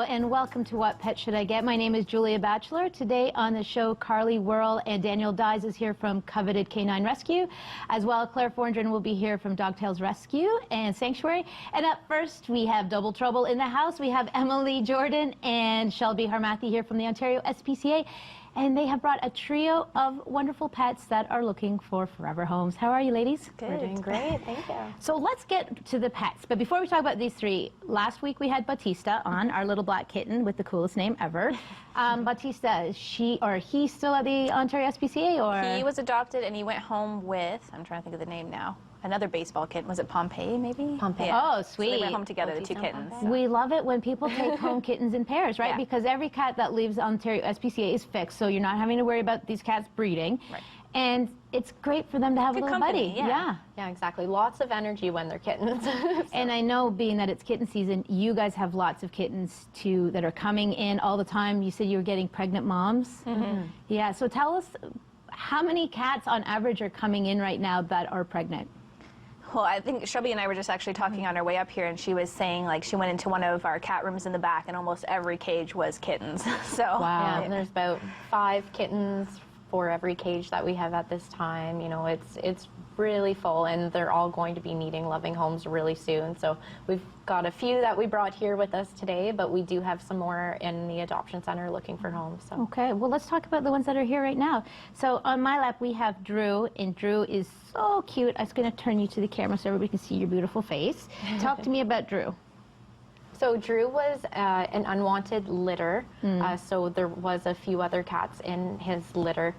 and welcome to What Pet Should I Get? My name is Julia Batchelor. Today on the show, Carly Whirl and Daniel Dyes is here from Coveted Canine Rescue. As well, Claire Forndren will be here from Dogtails Rescue and Sanctuary. And up first, we have Double Trouble in the house. We have Emily Jordan and Shelby Harmathy here from the Ontario SPCA. And they have brought a trio of wonderful pets that are looking for forever homes. How are you, ladies? Good. We're doing great, thank you. So let's get to the pets. But before we talk about these three, last week we had Batista on, our little black kitten with the coolest name ever. Batista, is she or he still at the Ontario SPCA? Or? He was adopted and he went home with, I'm trying to think of the name now, another baseball kitten. Was it Pompey, maybe? Pompey. Yeah. Oh, sweet. So they went home together, the two kittens. We love it when people take home kittens in pairs, right? Yeah. Because every cat that leaves Ontario SPCA is fixed, so you're not having to worry about these cats breeding. Right. And it's great for them to have a little company, buddy. Yeah, exactly. Lots of energy when they're kittens. So. And I know, being that it's kitten season, you guys have lots of kittens too that are coming in all the time. You said you were getting pregnant moms. Mm-hmm. Yeah, so tell us, how many cats on average are coming in right now that are pregnant? Well, I think Shelby and I were just actually talking on our way up here, and she was saying, like, she went into one of our cat rooms in the back, and almost every cage was kittens. So wow. Yeah, and there's about 5 kittens for every cage that we have at this time. You know, it's really full, and they're all going to be needing loving homes really soon. So we've got a few that we brought here with us today, but we do have some more in the adoption center looking for homes. So. Okay, well, let's talk about the ones that are here right now. So on my lap we have Drew, and Drew is so cute. I was going to turn you to the camera so everybody can see your beautiful face. Talk to me about Drew. So Drew was an unwanted litter, so there was a few other cats in his litter.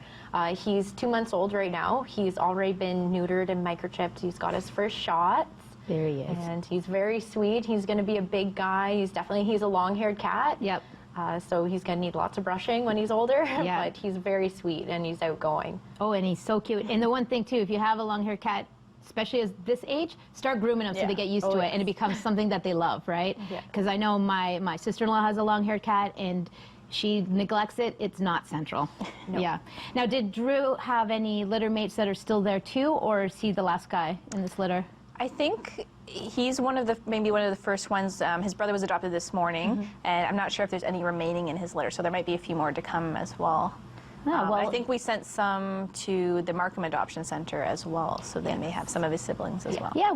He's 2 months old right now. He's already been neutered and microchipped. He's got his first shots. There he is. And he's very sweet. He's going to be a big guy. He's a long-haired cat. Yep. So he's going to need lots of brushing when he's older, but he's very sweet and he's outgoing. Oh, and he's so cute. And the one thing, too, if you have a long-haired cat, especially as this age, start grooming them so they get used to it, and it becomes something that they love, right? Because I know my sister-in-law has a long-haired cat, and she neglects it. It's not central. No. Yeah. Now, did Drew have any litter mates that are still there too, or is he the last guy in this litter? I think he's maybe one of the first ones. His brother was adopted this morning, and I'm not sure if there's any remaining in his litter, so there might be a few more to come as well. Oh, well, I think we sent some to the Markham Adoption Center as well, so they may have some of his siblings as well. Yeah,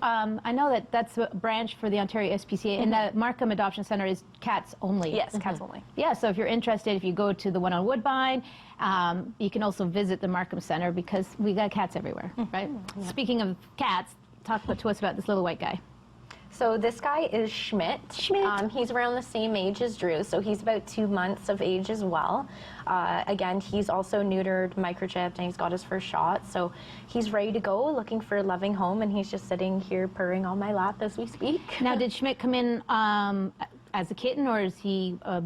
I know that's a branch for the Ontario SPCA, and the Markham Adoption Center is cats only. Yes, cats only. Yeah, so if you're interested, if you go to the one on Woodbine, you can also visit the Markham Center, because we got cats everywhere, right? Speaking of cats, talk to us about this little white guy. So this guy is Schmidt. He's around the same age as Drew, so he's about 2 months of age as well. Again, he's also neutered, microchipped, and he's got his first shot. So he's ready to go, looking for a loving home, and he's just sitting here purring on my lap as we speak. Now, did Schmidt come in as a kitten, or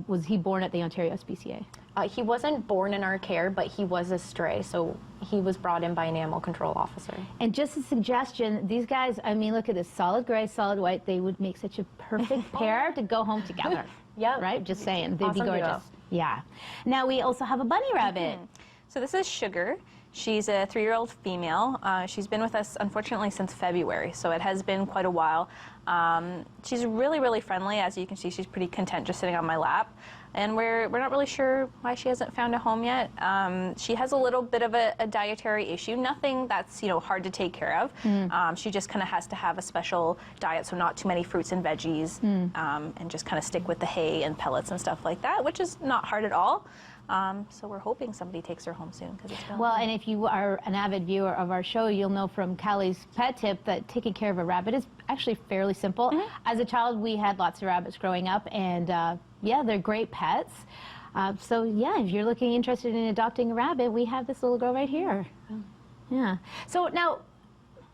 was he born at the Ontario SPCA? He wasn't born in our care, but he was a stray, so he was brought in by an animal control officer. And just a suggestion, these guys, I mean, look at this, solid gray, solid white, they would make such a perfect pair to go home together. Yeah. Right? Just saying, they'd be gorgeous. Duo. Yeah. Now we also have a bunny rabbit. So this is Sugar. She's a 3-year-old female. She's been with us, unfortunately, since February, so it has been quite a while. She's really, really friendly. As you can see, she's pretty content just sitting on my lap. And we're not really sure why she hasn't found a home yet. She has a little bit of a dietary issue, nothing that's hard to take care of. She just kind of has to have a special diet, so not too many fruits and veggies, and just kind of stick with the hay and pellets and stuff like that, which is not hard at all. So we're hoping somebody takes her home soon, because it's been and if you are an avid viewer of our show, you'll know from Callie's pet tip that taking care of a rabbit is actually fairly simple. As a child, we had lots of rabbits growing up, and yeah, they're great pets. So yeah, if you're interested in adopting a rabbit, we have this little girl right here. Yeah. So now,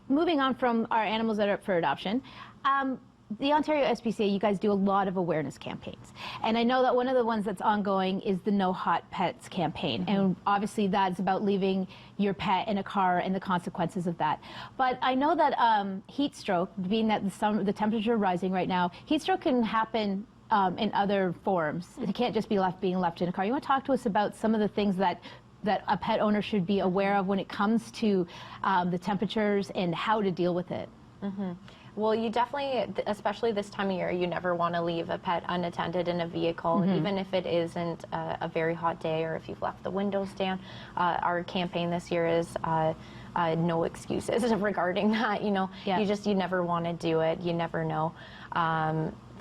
moving on from our animals that are up for adoption, the Ontario SPCA, you guys do a lot of awareness campaigns. And I know that one of the ones that's ongoing is the No Hot Pets campaign. And obviously that's about leaving your pet in a car and the consequences of that. But I know that heat stroke, being that the temperature rising right now, heat stroke can happen in other forms. It can't just be being left in a car. You want to talk to us about some of the things that a pet owner should be aware of when it comes to the temperatures and how to deal with it? Well, you definitely, especially this time of year, you never want to leave a pet unattended in a vehicle, even if it isn't a very hot day or if you've left the windows down. Our campaign this year is no excuses regarding that. You know, you never want to do it. You never know.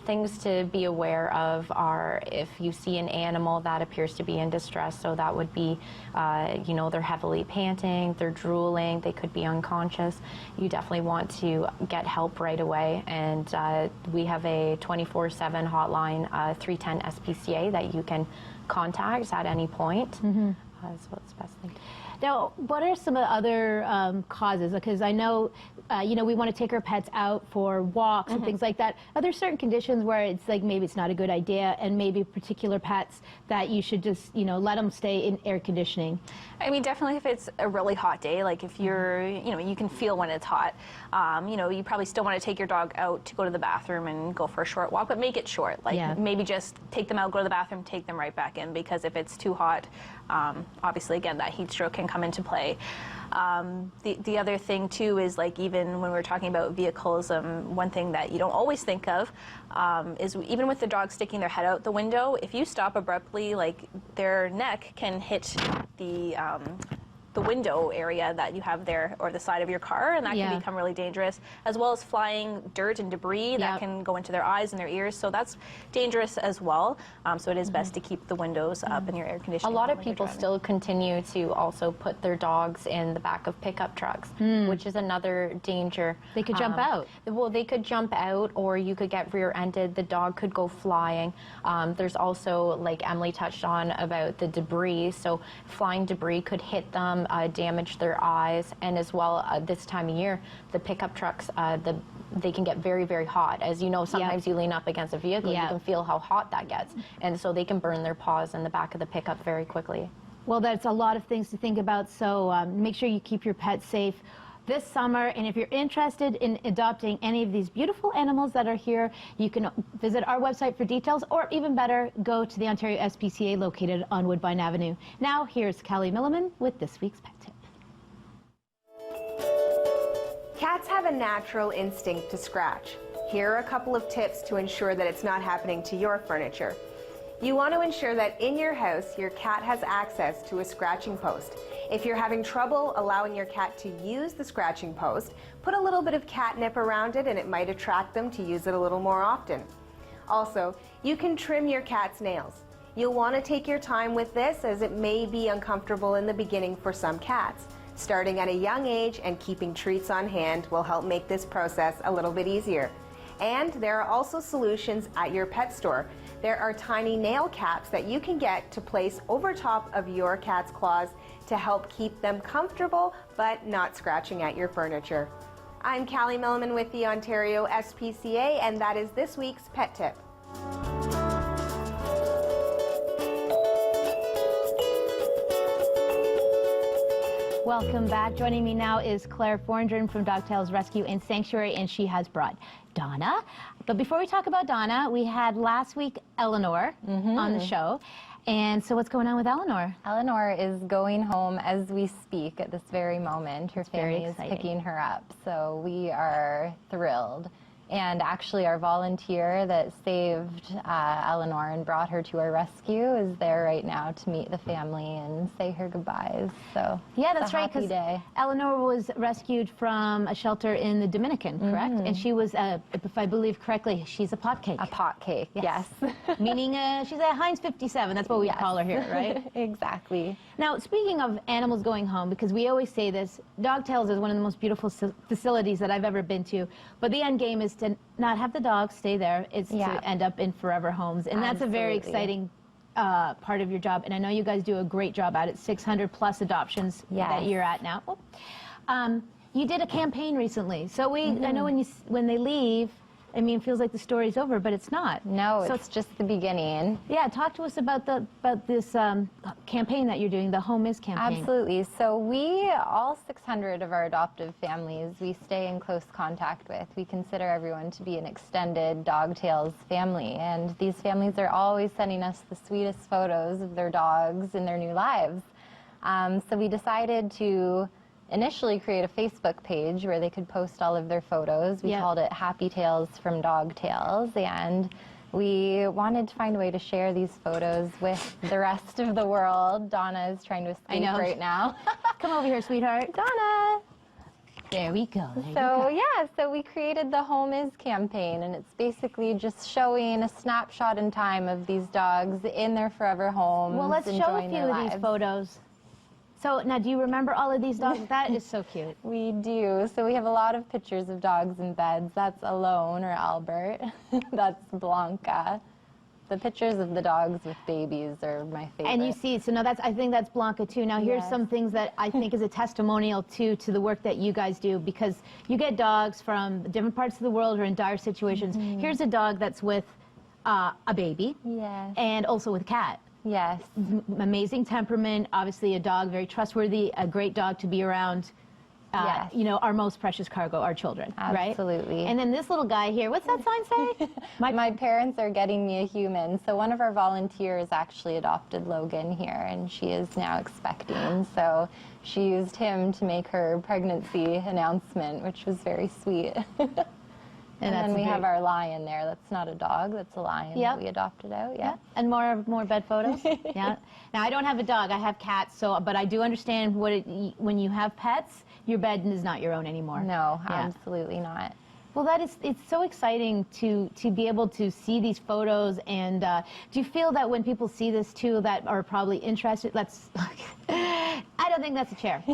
Things to be aware of are if you see an animal that appears to be in distress, so that would be, you know, they're heavily panting, they're drooling, they could be unconscious. You definitely want to get help right away, and we have a 24/7 hotline, 310 SPCA, that you can contact at any point. That's what's the best thing. Now, what are some of the other causes? Because I know, you know, we want to take our pets out for walks and things like that. Are there certain conditions where it's like maybe it's not a good idea, and maybe particular pets that you should just, you know, let them stay in air conditioning? I mean, definitely if it's a really hot day, like if you're, you know, you can feel when it's hot, you know, you probably still want to take your dog out to go to the bathroom and go for a short walk, but make it short. Like maybe just take them out, go to the bathroom, take them right back in, because if it's too hot, obviously, again, that heat stroke can come into play. The other thing too is, like, even when we're talking about vehicles, one thing that you don't always think of is even with the dog sticking their head out the window, if you stop abruptly, like, their neck can hit the window area that you have there, or the side of your car, and that can become really dangerous, as well as flying dirt and debris that can go into their eyes and their ears, so that's dangerous as well. So it is best to keep the windows up and your air conditioning. A lot of people still continue to also put their dogs in the back of pickup trucks, which is another danger. They could jump out. Well, they could jump out, or you could get rear-ended. The dog could go flying. There's also, like Emily touched on, about the debris, so flying debris could hit them, damage their eyes, and as well, this time of year, the pickup trucks, they can get very, very hot. As you know, sometimes you lean up against a vehicle, you can feel how hot that gets, and so they can burn their paws in the back of the pickup very quickly. Well, that's a lot of things to think about, so make sure you keep your pets safe this summer. And if you're interested in adopting any of these beautiful animals that are here, you can visit our website for details, or even better, go to the Ontario SPCA located on Woodbine Avenue. Now, here's Callie Milliman with this week's Pet Tip. Cats have a natural instinct to scratch. Here are a couple of tips to ensure that it's not happening to your furniture. You want to ensure that in your house, your cat has access to a scratching post. If you're having trouble allowing your cat to use the scratching post, put a little bit of catnip around it and it might attract them to use it a little more often. Also, you can trim your cat's nails. You'll want to take your time with this, as it may be uncomfortable in the beginning for some cats. Starting at a young age and keeping treats on hand will help make this process a little bit easier. And there are also solutions at your pet store. There are tiny nail caps that you can get to place over top of your cat's claws to help keep them comfortable but not scratching at your furniture. I'm Callie Milliman with the Ontario SPCA, and that is this week's Pet Tip. Welcome back. Joining me now is Claire Forndren from Dogtails Rescue and Sanctuary, and she has brought Donna. But before we talk about Donna, we had last week Eleanor on the show. And so what's going on with Eleanor? Eleanor is going home as we speak at this very moment. Her family is exciting. picking her up, so we are thrilled. And actually, our volunteer that saved Eleanor and brought her to our rescue is there right now to meet the family and say her goodbyes. So yeah, that's right. Happy day. Eleanor was rescued from a shelter in the Dominican, correct? And she was, if I believe correctly, she's a pot cake. A pot cake, yes. Meaning she's a Heinz 57. That's what we call her here, right? Exactly. Now, speaking of animals going home, because we always say this, Dogtails is one of the most beautiful facilities that I've ever been to. But the end game is to not have the dogs stay there. It's to end up in forever homes. And that's a very exciting part of your job. And I know you guys do a great job at it. 600 plus adoptions that you're at now. You did a campaign recently. So I know when they leave, I mean, it feels like the story's over, but it's not. No, so it's just the beginning. Yeah, talk to us about this campaign that you're doing, the Home Is campaign. Absolutely. So all 600 of our adoptive families, we stay in close contact with. We consider everyone to be an extended Dogtails family, and these families are always sending us the sweetest photos of their dogs in their new lives. So we decided to initially create a Facebook page where they could post all of their photos. We Yeah. called it Happy Tales from Dog Tales, and we wanted to find a way to share these photos with the rest of the world. Donna is trying to escape know. right now. Come over here, sweetheart. Donna! There we go. There you So go. yeah, so we created the Home Is campaign, and it's basically just showing a snapshot in time of these dogs in their forever homes. Well, let's show a enjoying few their of these lives. photos. So now, do you remember all of these dogs? That is so cute. We do. So we have a lot of pictures of dogs in beds. That's Alone, or Albert. That's Blanca. The pictures of the dogs with babies are my favorite. And you see, so now I think that's Blanca too. Now here's Yes. some things that I think is a testimonial to the work that you guys do, because you get dogs from different parts of the world or in dire situations. Here's a dog that's with a baby. Yes. And also with a cat. Yes. Amazing temperament, obviously a dog, very trustworthy, a great dog to be around. Yes. You know, our most precious cargo, our children, right? Absolutely. And then this little guy here, what's that sign say? My parents are getting me a human. So one of our volunteers actually adopted Logan here, and she is now expecting. So she used him to make her pregnancy announcement, which was very sweet. And that's then we great. have our lion there. That's not a dog, that's a lion Yep. that we adopted out. Yeah. And more bed photos. Yeah. Now I don't have a dog. I have cats. So, but I do understand when you have pets, your bed is not your own anymore. No, Yeah. absolutely not. Well, it's so exciting to be able to see these photos. And do you feel that when people see this too, that are probably interested? I don't think that's a chair.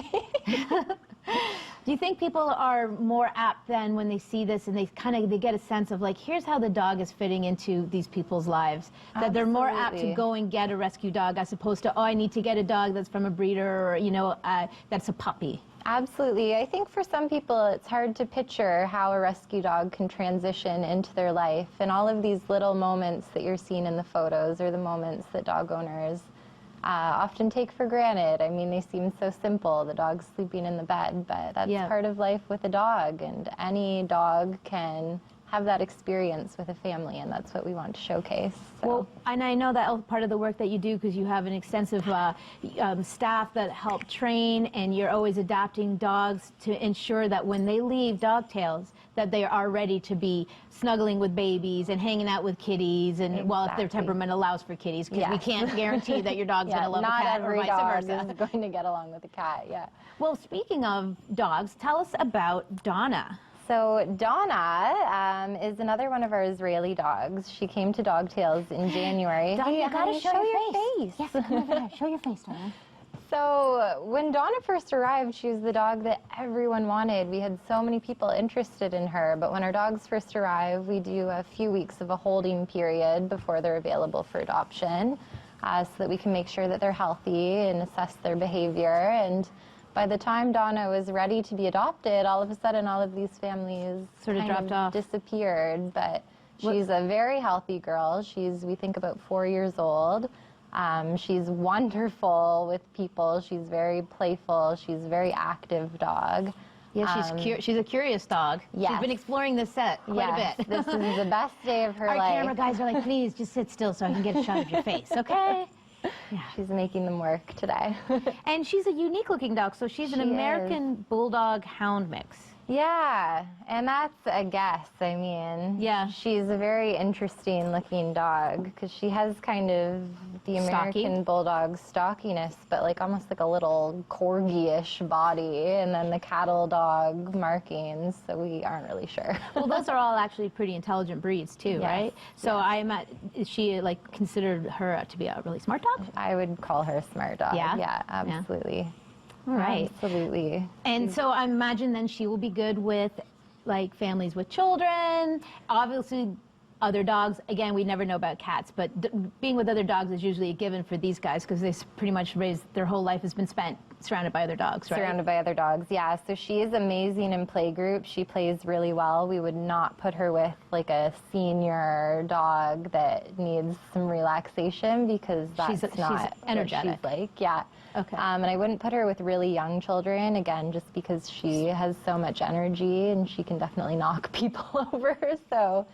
Do you think people are more apt then when they see this and they get a sense of like, here's how the dog is fitting into these people's lives? That they're more apt to Absolutely. go and get a rescue dog as opposed to, oh, I need to get a dog that's from a breeder or, you know, that's a puppy. Absolutely. I think for some people it's hard to picture how a rescue dog can transition into their life. And all of these little moments that you're seeing in the photos are the moments that dog owners often take for granted. I mean, they seem so simple, the dog sleeping in the bed, but that's Yeah. part of life with a dog. And any dog can have that experience with a family, and that's what we want to showcase. So. Well, and I know that part of the work that you do because you have an extensive staff that help train, and you're always adapting dogs to ensure that when they leave Dog Tales, that they are ready to be snuggling with babies and hanging out with kitties, and well, if their Exactly. temperament allows for kitties, because we Yes. can't guarantee that your dog's yeah, going to love not a cat or every vice dog versa. is going to get along with a cat, yeah. Well, speaking of dogs, tell us about Donna. So Donna is another one of our Israeli dogs. She came to Dog Tales in January. Donna, Hey, you gotta honey, show your face. Yes, come over there. Show your face, Donna. So when Donna first arrived, she was the dog that everyone wanted. We had so many people interested in her, but when our dogs first arrive, we do a few weeks of a holding period before they're available for adoption, so that we can make sure that they're healthy and assess their behavior. And by the time Donna was ready to be adopted, all of a sudden all of these families Sort of kind dropped off. disappeared. But she's a very healthy girl. She's, we think, about 4 years old. She's wonderful with people. She's very playful. She's a very active dog. Yeah, she's a curious dog. She's Yes. been exploring this set quite a bit. This is the best day of her Our life. camera guys are like, please just sit still so I can get a shot of your face, okay? She's making them work today. And she's a unique looking dog, so she's an She American Bulldog Hound mix. Yeah, and that's a guess. I mean, Yeah. she's a very interesting looking dog because she has kind of the Stocky. American Bulldog stockiness, but like almost like a little corgi-ish body, and then the cattle dog markings, so we aren't really sure. Well, those are all actually pretty intelligent breeds too, Yes, right? So is she like considered her to be a really smart dog? I would call her a smart dog. Yeah? Yeah, absolutely. All right. Absolutely. And so I imagine then she will be good with like families with children, obviously other dogs. Again, we never know about cats, but being with other dogs is usually a given for these guys because they pretty much their whole life has been spent surrounded by other dogs, right? Surrounded by other dogs, yeah. So she is amazing in playgroup. She plays really well. We would not put her with like a senior dog that needs some relaxation because that's She's not energetic. what she's like. Yeah. Okay. And I wouldn't put her with really young children, again, just because she has so much energy and she can definitely knock people over. So,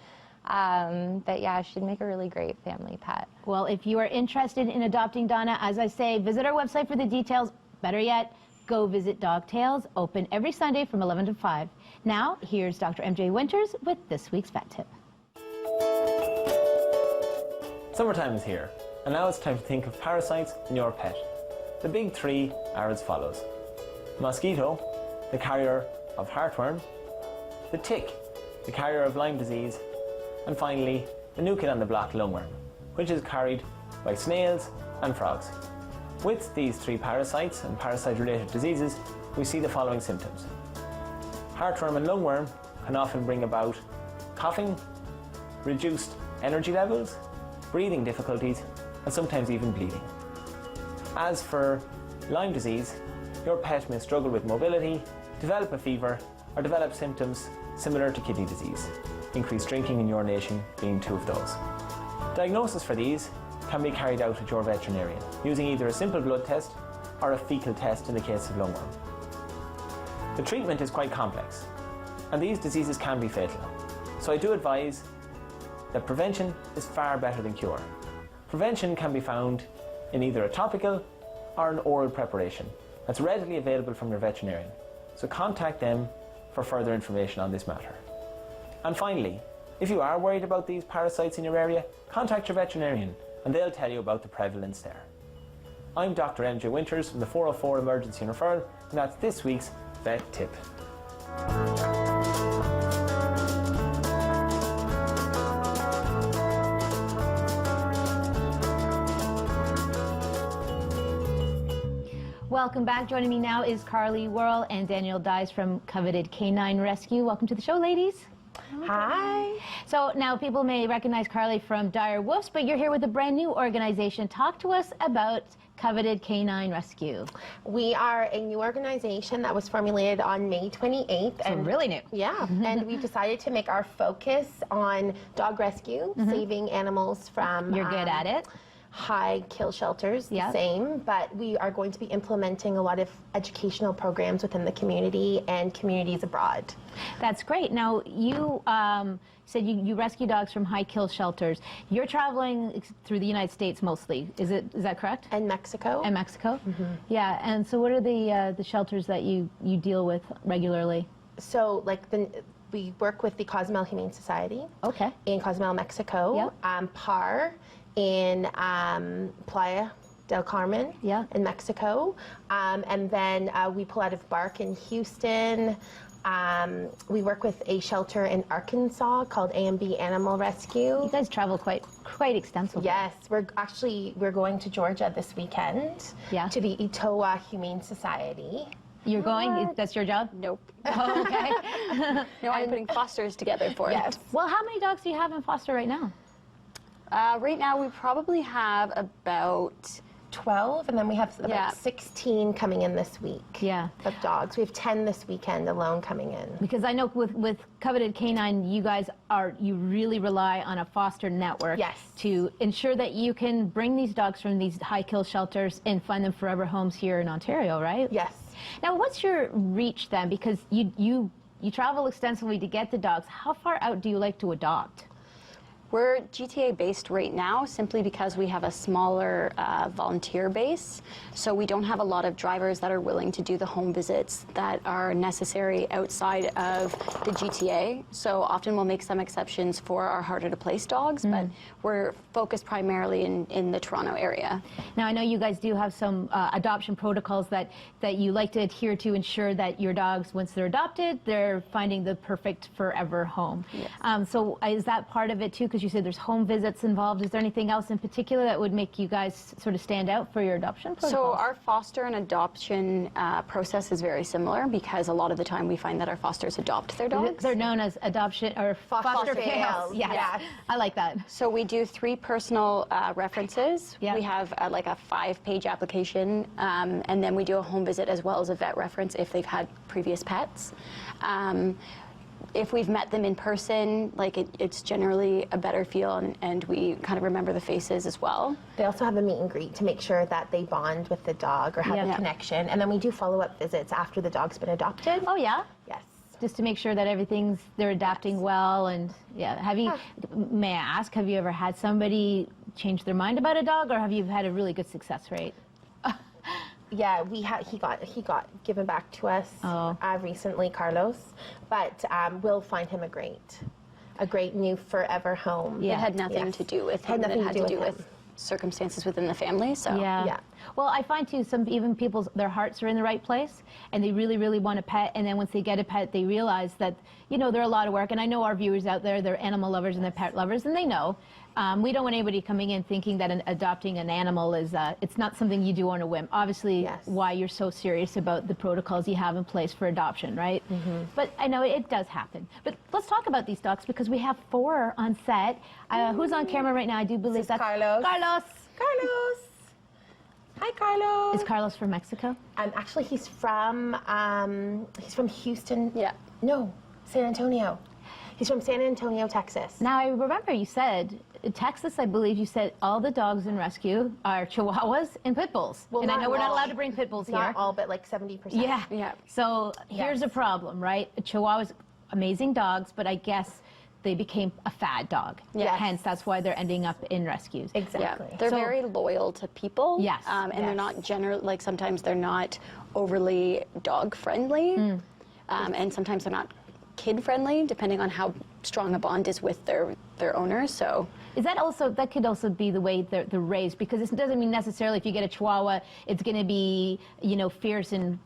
but yeah, she'd make a really great family pet. Well, if you are interested in adopting Donna, as I say, visit our website for the details. Better yet, go visit Dog Tales, open every Sunday from 11 to 5. Now, here's Dr. MJ Winters with this week's vet tip. Summertime is here, and now it's time to think of parasites in your pet. The big three are as follows: mosquito, the carrier of heartworm; the tick, the carrier of Lyme disease; and finally, the new kid on the block, lungworm, which is carried by snails and frogs. With these three parasites and parasite-related diseases, we see the following symptoms. Heartworm and lungworm can often bring about coughing, reduced energy levels, breathing difficulties, and sometimes even bleeding. As for Lyme disease, your pet may struggle with mobility, develop a fever, or develop symptoms similar to kidney disease, increased drinking and urination being two of those. Diagnosis for these can be carried out at your veterinarian using either a simple blood test or a fecal test in the case of lungworm. The treatment is quite complex, and these diseases can be fatal, so I do advise that prevention is far better than cure. Prevention can be found in either a topical or an oral preparation that's readily available from your veterinarian, so contact them for further information on this matter. And finally, if you are worried about these parasites in your area, contact your veterinarian and they'll tell you about the prevalence there. I'm Dr. MJ Winters from the 404 Emergency and Referral, and that's this week's Vet Tip. Welcome back. Joining me now is Carly Worrell and Daniel Dyes from Coveted Canine Rescue. Welcome to the show, ladies. Hi. So now people may recognize Carly from Dire Wolves, but you're here with a brand new organization. Talk to us about Coveted Canine Rescue. We are a new organization that was formulated on May 28th. So really new. Yeah, and we decided to make our focus on dog rescue, saving animals from... You're good at it. High kill shelters, the Yep. same, but we are going to be implementing a lot of educational programs within the community and communities abroad. That's great. Now, you said you rescue dogs from high kill shelters. You're traveling through the United States mostly. Is that correct? And Mexico. And Mexico? Yeah. And so what are the shelters that you deal with regularly? So, like, we work with the Cozumel Humane Society. Okay. In Cozumel, Mexico. Yep. PAR in Playa del Carmen Yeah. in Mexico. And then we pull out of Bark in Houston. We work with a shelter in Arkansas called A&B Animal Rescue. You guys travel quite extensively. Yes, we're going to Georgia this weekend. Yeah. To the Etowah Humane Society. You're going? That's your job? Nope. Oh, okay. No, I'm putting fosters together for Yes. it. Well, how many dogs do you have in foster right now? Right now, we probably have about 12, and then we have about Yeah. 16 coming in this week. Yeah. Of dogs. We have 10 this weekend alone coming in. Because I know with Coveted Canine, you really rely on a foster network Yes. to ensure that you can bring these dogs from these high kill shelters and find them forever homes here in Ontario, right? Yes. Now, what's your reach then? Because you travel extensively to get the dogs. How far out do you like to adopt? We're GTA based right now simply because we have a smaller volunteer base. So we don't have a lot of drivers that are willing to do the home visits that are necessary outside of the GTA. So often we'll make some exceptions for our harder to place dogs, but we're focused primarily in the Toronto area. Now, I know you guys do have some adoption protocols that you like to adhere to ensure that your dogs, once they're adopted, they're finding the perfect forever home. Yes. So is that part of it too? Because you said there's home visits involved. Is there anything else in particular that would make you guys sort of stand out for your adoption protocols? So our foster and adoption process is very similar because a lot of the time we find that our fosters adopt their dogs. They're known as adoption or foster fails. fails. Yes. Yeah. I like that. So we do 3 personal references. Yeah. We have like a 5-page application, and then we do a home visit as well as a vet reference if they've had previous pets. If we've met them in person, like it's generally a better feel, and we kind of remember the faces as well. They also have a meet and greet to make sure that they bond with the dog or have Yeah. a connection. And then we do follow-up visits after the dog's been adopted. Oh, yeah? Yes. Just to make sure that they're adapting well. And yeah, may I ask, have you ever had somebody change their mind about a dog, or have you had a really good success rate? Yeah, he got given back to us recently, Carlos. But we'll find him a great new forever home. It had nothing to do with him. It had to do with circumstances within the family. So Yeah. Well, I find too, even people's, their hearts are in the right place and they really, really want a pet. And then once they get a pet, they realize that, you know, they're a lot of work. And I know our viewers out there, they're animal lovers and they're pet lovers, and they know. We don't want anybody coming in thinking that adopting an animal is, it's not something you do on a whim. Obviously, why you're so serious about the protocols you have in place for adoption, right? But I know it does happen. But let's talk about these dogs because we have 4 on set. Who's on camera right now? I do believe that's Carlos. Carlos. Carlos. Hi, Carlos. Is Carlos from Mexico? Actually, he's from Houston. Yeah. No, San Antonio. He's from San Antonio, Texas. Now, I remember you said, in Texas, I believe you said all the dogs in rescue are Chihuahuas and Pit Bulls. Well, and I know we're not all. allowed to bring Pit Bulls here. Not all, but like 70%. Yeah. Yeah. So here's a problem, right? Chihuahuas, amazing dogs, but I guess they became a fad dog. Yes. Hence, that's why they're ending up in rescues. Exactly. Yeah, they're very loyal to people. Yes. And they're not like sometimes they're not overly dog friendly. And sometimes they're not kid friendly, depending on how strong a bond is with their owner. So Is that also, that could also be the way they're raised, because it doesn't mean necessarily if you get a Chihuahua, it's going to be, you know, fierce and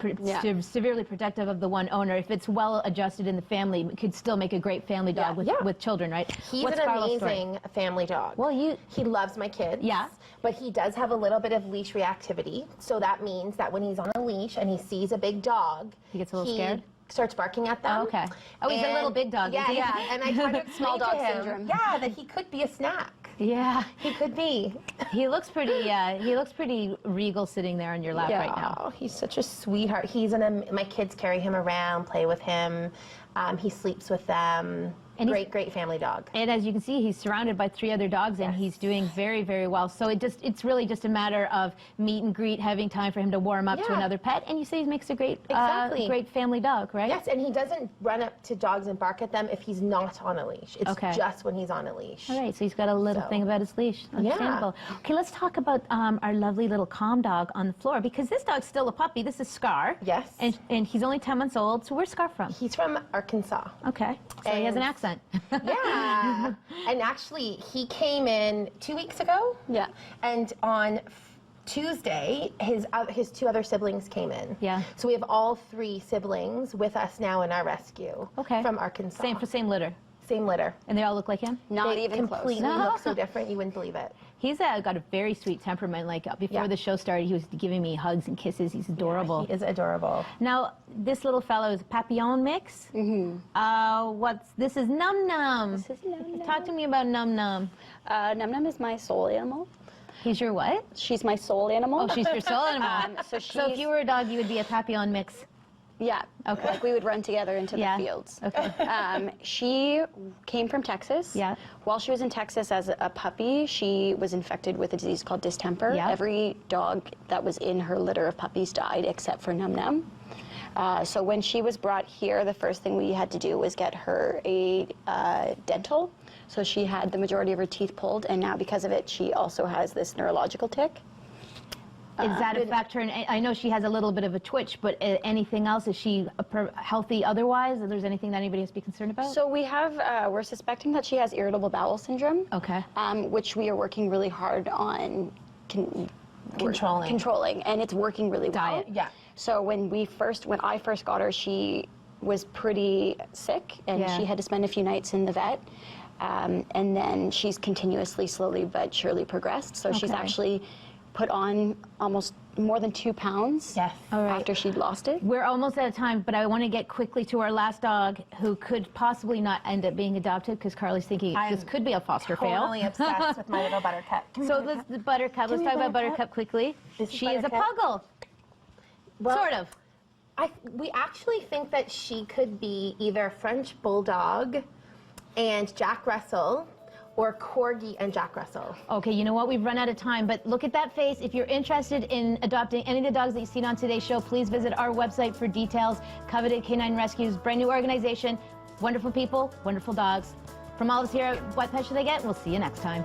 severely protective of the one owner. If it's well adjusted in the family, it could still make a great family dog with children, right? He's What's an Carlos' story? amazing family dog. Well, he loves my kids. Yeah. But he does have a little bit of leash reactivity. So that means that when he's on a leash and he sees a big dog, He gets a little scared? Starts barking at them. Oh, okay. Oh, he's a little big dog, Yeah, is he? yeah. And I try to explain Small dog to him, syndrome. yeah, that he could be a snack. Yeah. He could be. He looks pretty regal sitting there on your lap right now. Oh, he's such a sweetheart. My kids carry him around, play with him. He sleeps with them. And great family dog. And as you can see, he's surrounded by 3 other dogs, and he's doing very, very well. So it's really just a matter of meet and greet, having time for him to warm up to another pet. And you say he makes a great, great family dog, right? Yes, and he doesn't run up to dogs and bark at them if he's not on a leash. It's just when he's on a leash. All right, so he's got a little thing about his leash. Understandable. Yeah. Okay, let's talk about our lovely little calm dog on the floor, because this dog's still a puppy. This is Scar. Yes. And he's only 10 months old. So where's Scar from? He's from Arkansas. Okay, so he has an accent. Yeah. And actually, he came in 2 weeks ago. Yeah. And on Tuesday, his 2 other siblings came in. Yeah. So we have all 3 siblings with us now in our rescue. Okay. From Arkansas. Same litter. Same litter. And they all look like him? not They even close. completely look so different, you wouldn't believe it. He's got a very sweet temperament. Like before the show started, he was giving me hugs and kisses. He's adorable. He is adorable. Now, this little fellow is a Papillon mix. This is Num Num. This is Num Num. Talk to me about Num Num. Num Num is my soul animal. He's your what? She's my soul animal. Oh, she's your soul animal. So So if you were a dog, you would be a Papillon mix. Yeah. Okay. Like we would run together into the fields. Okay. She came from Texas. Yeah. While she was in Texas as a puppy, she was infected with a disease called distemper. Yeah. Every dog that was in her litter of puppies died except for Num Num. So when she was brought here, the first thing we had to do was get her a dental. So she had the majority of her teeth pulled, and now because of it, she also has this neurological tic. Does that affect her? And I know she has a little bit of a twitch, but anything else? Is she healthy otherwise? If there's anything that anybody has to be concerned about? So we have, we're suspecting that she has irritable bowel syndrome. Okay. Which we are working really hard on controlling, and it's working really well. Diet. Yeah. So when I first got her, she was pretty sick, and she had to spend a few nights in the vet. And then she's continuously, slowly but surely progressed. So she's actually put on almost more than 2 pounds after she'd lost it. We're almost out of time, but I want to get quickly to our last dog, who could possibly not end up being adopted, because Carly's thinking this could be a foster fail. I'm totally obsessed with my little Buttercup. So the Buttercup, let's talk about Buttercup quickly. She is a puggle. Well, Sort of. We actually think that she could be either French Bulldog and Jack Russell, or Corgi and Jack Russell. Okay, you know what? We've run out of time, but look at that face. If you're interested in adopting any of the dogs that you've seen on today's show, please visit our website for details. Coveted Canine Rescues, brand new organization, wonderful people, wonderful dogs. From all of us here at What Pet Should They Get? We'll see you next time.